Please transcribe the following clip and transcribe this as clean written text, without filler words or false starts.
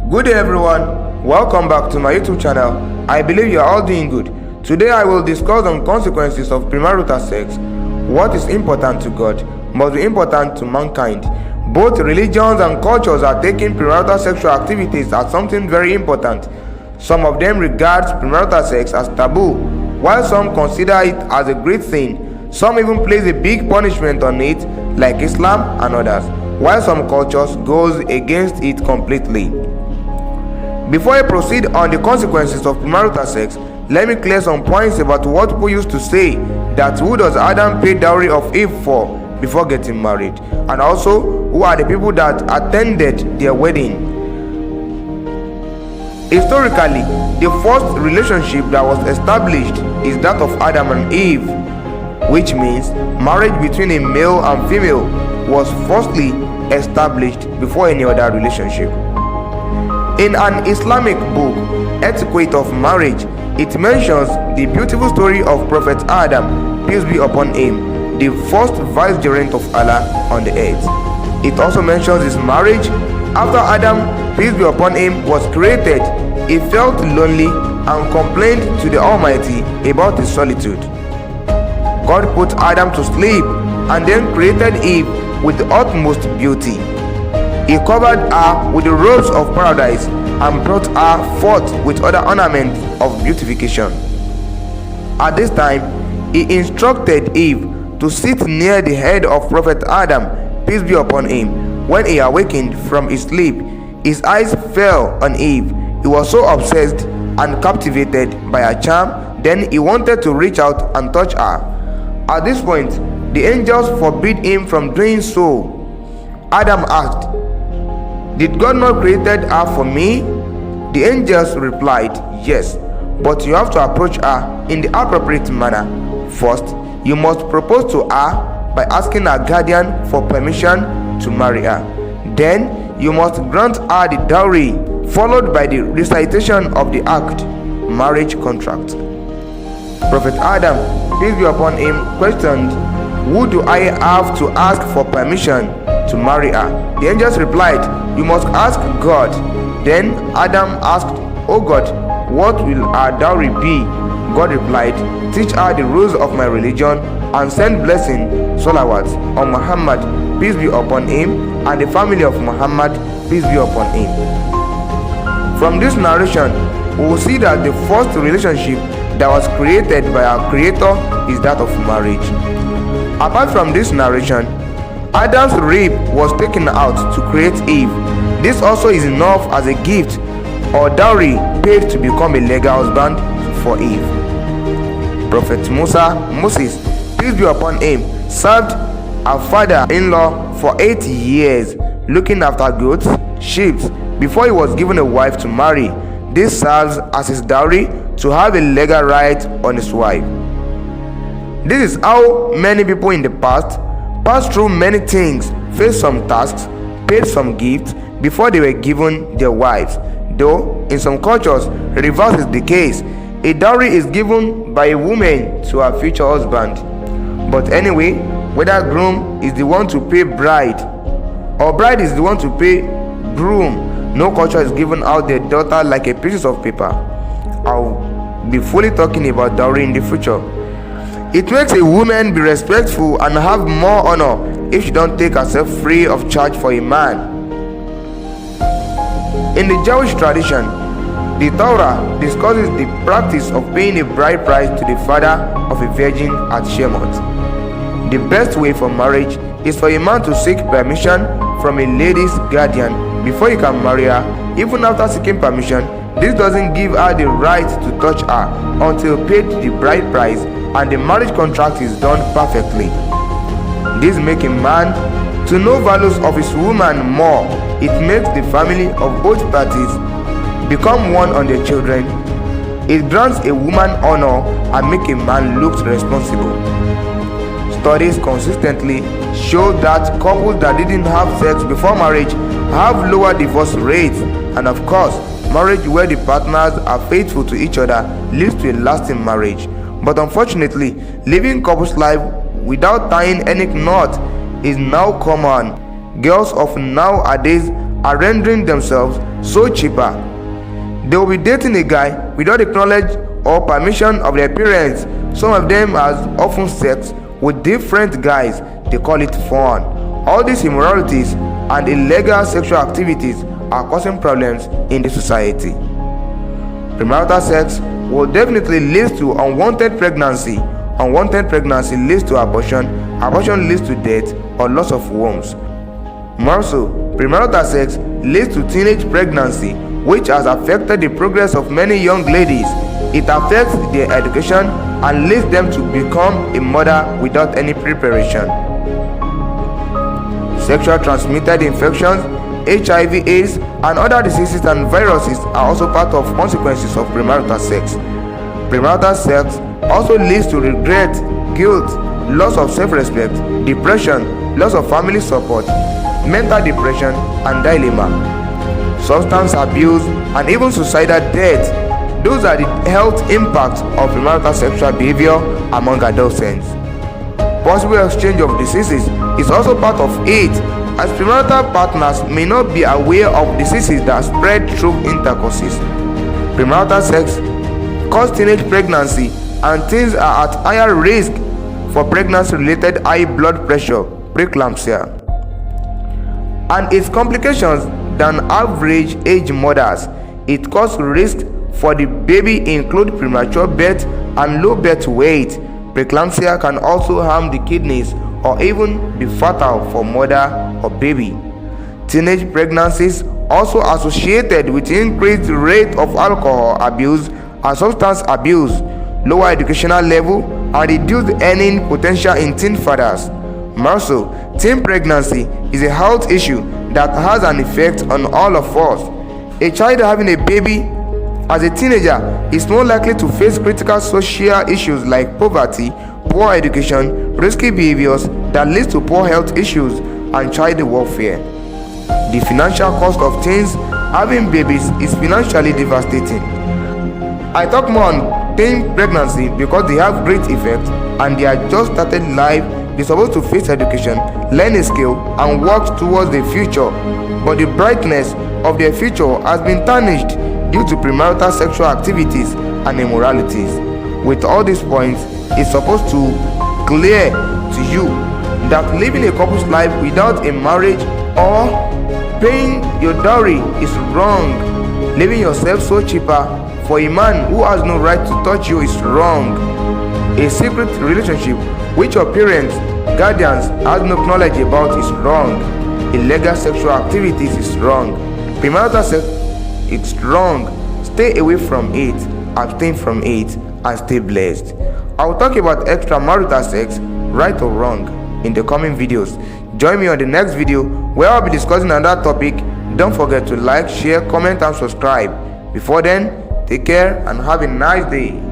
Good day everyone, welcome back to my YouTube channel. I believe you are all doing good. Today I will discuss on consequences of premarital sex. What is important to God must be important to mankind. Both religions and cultures are taking premarital sexual activities as something very important. Some of them regard premarital sex as taboo, while some consider it as a great sin. Some even place a big punishment on it, like Islam and others, while some cultures goes against it completely. Before I proceed on the consequences of premarital sex, let me clear some points about what people used to say that who does Adam pay dowry of Eve for before getting married, and also who are the people that attended their wedding. Historically, the first relationship that was established is that of Adam and Eve, which means marriage between a male and female was firstly established before any other relationship. In an Islamic book, Etiquette of Marriage, it mentions the beautiful story of Prophet Adam, peace be upon him, the first vicegerent of Allah on the earth. It also mentions his marriage. After Adam, peace be upon him, was created, he felt lonely and complained to the Almighty about his solitude. God put Adam to sleep and then created Eve with the utmost beauty. He covered her with the robes of paradise and brought her forth with other ornaments of beautification. At this time, he instructed Eve to sit near the head of Prophet Adam, peace be upon him. When he awakened from his sleep, his eyes fell on Eve. He was so obsessed and captivated by her charm, then he wanted to reach out and touch her. At this point, the angels forbid him from doing so. Adam asked, "Did God not created her for me?" The angels replied, "Yes, but you have to approach her in the appropriate manner. First, you must propose to her by asking her guardian for permission to marry her. Then, you must grant her the dowry, followed by the recitation of the act, marriage contract." Prophet Adam, peace be upon him, questioned, "Who do I have to ask for permission to marry her?" The angels replied, "You must ask God." Then Adam asked, "Oh God, what will our dowry be?" God replied, "Teach her the rules of my religion and send blessing, salawat, on Muhammad, peace be upon him, and the family of Muhammad, peace be upon him." From this narration, we will see that the first relationship that was created by our Creator is that of marriage. Apart from this narration, Adam's rib was taken out to create Eve. This also is enough as a gift or dowry paid to become a legal husband for Eve. Prophet Moses, peace be upon him, served her father-in-law for 8 years, looking after goats, sheep, before he was given a wife to marry. This serves as his dowry to have a legal right on his wife. This is how many people in the past passed through many things, faced some tasks, paid some gifts before they were given their wives. Though in some cultures, reverse is the case. A dowry is given by a woman to her future husband. But anyway, whether groom is the one to pay bride or bride is the one to pay groom, no culture is giving out their daughter like a piece of paper. I'll be fully talking about dowry in the future. It makes a woman be respectful and have more honor if she don't take herself free of charge for a man. In the Jewish tradition, the Torah discusses the practice of paying a bride price to the father of a virgin at Shemot. The best way for marriage is for a man to seek permission from a lady's guardian before he can marry her. Even after seeking permission, this doesn't give her the right to touch her until paid the bride price and the marriage contract is done perfectly. This makes a man to know values of his woman more. It makes the family of both parties become one on their children. It grants a woman honor and make a man look responsible. Studies consistently show that couples that didn't have sex before marriage have lower divorce rates, and of course, marriage where the partners are faithful to each other leads to a lasting marriage. But unfortunately, living couples life without tying any knot is now common. Girls of nowadays are rendering themselves so cheaper. They will be dating a guy without the knowledge or permission of their parents. Some of them has often sex with different guys. They call it fun. All these immoralities and illegal sexual activities are causing problems in the society. Premarital sex will definitely lead to unwanted pregnancy. Unwanted pregnancy leads to abortion. Abortion leads to death or loss of wombs. More so, premarital sex leads to teenage pregnancy, which has affected the progress of many young ladies. It affects their education and leads them to become a mother without any preparation. Sexual transmitted infections, HIV/AIDS, and other diseases and viruses are also part of consequences of premarital sex. Premarital sex also leads to regret, guilt, loss of self-respect, depression, loss of family support, mental depression and dilemma, substance abuse, and even suicidal death. Those are the health impacts of premarital sexual behavior among adolescents. Possible exchange of diseases is also part of it, as premarital partners may not be aware of diseases that spread through intercourses. Premarital sex causes teenage pregnancy, and teens are at higher risk for pregnancy-related high blood pressure, preeclampsia, and its complications than average age mothers. It causes risk for the baby include premature birth and low birth weight. Preeclampsia can also harm the kidneys or even be fatal for mother or baby. Teenage pregnancies also associated with increased rate of alcohol abuse and substance abuse, lower educational level, and reduced earning potential in teen fathers. More so, teen pregnancy is a health issue that has an effect on all of us. A child having a baby as a teenager is more likely to face critical social issues like poverty, poor education, risky behaviors that leads to poor health issues, and child welfare. The financial cost of teens having babies is financially devastating. I talk more on teen pregnancy because they have great effect and they are just started life. They're supposed to face education, learn a skill, and work towards the future, but the brightness of their future has been tarnished due to premarital sexual activities and immoralities. With all these points, it's supposed to clear to you that living a couple's life without a marriage or paying your dowry is wrong. Leaving yourself so cheaper for a man who has no right to touch you is wrong. A secret relationship which your parents, guardians has no knowledge about is wrong. Illegal sexual activities is wrong. Premarital sex, it's wrong. Stay away from it, abstain from it, and stay blessed. I'll talk about extramarital sex, right or wrong, in the coming videos. Join me on the next video where I'll be discussing another topic. Don't forget to like, share, comment, and subscribe. Before then, take care and have a nice day.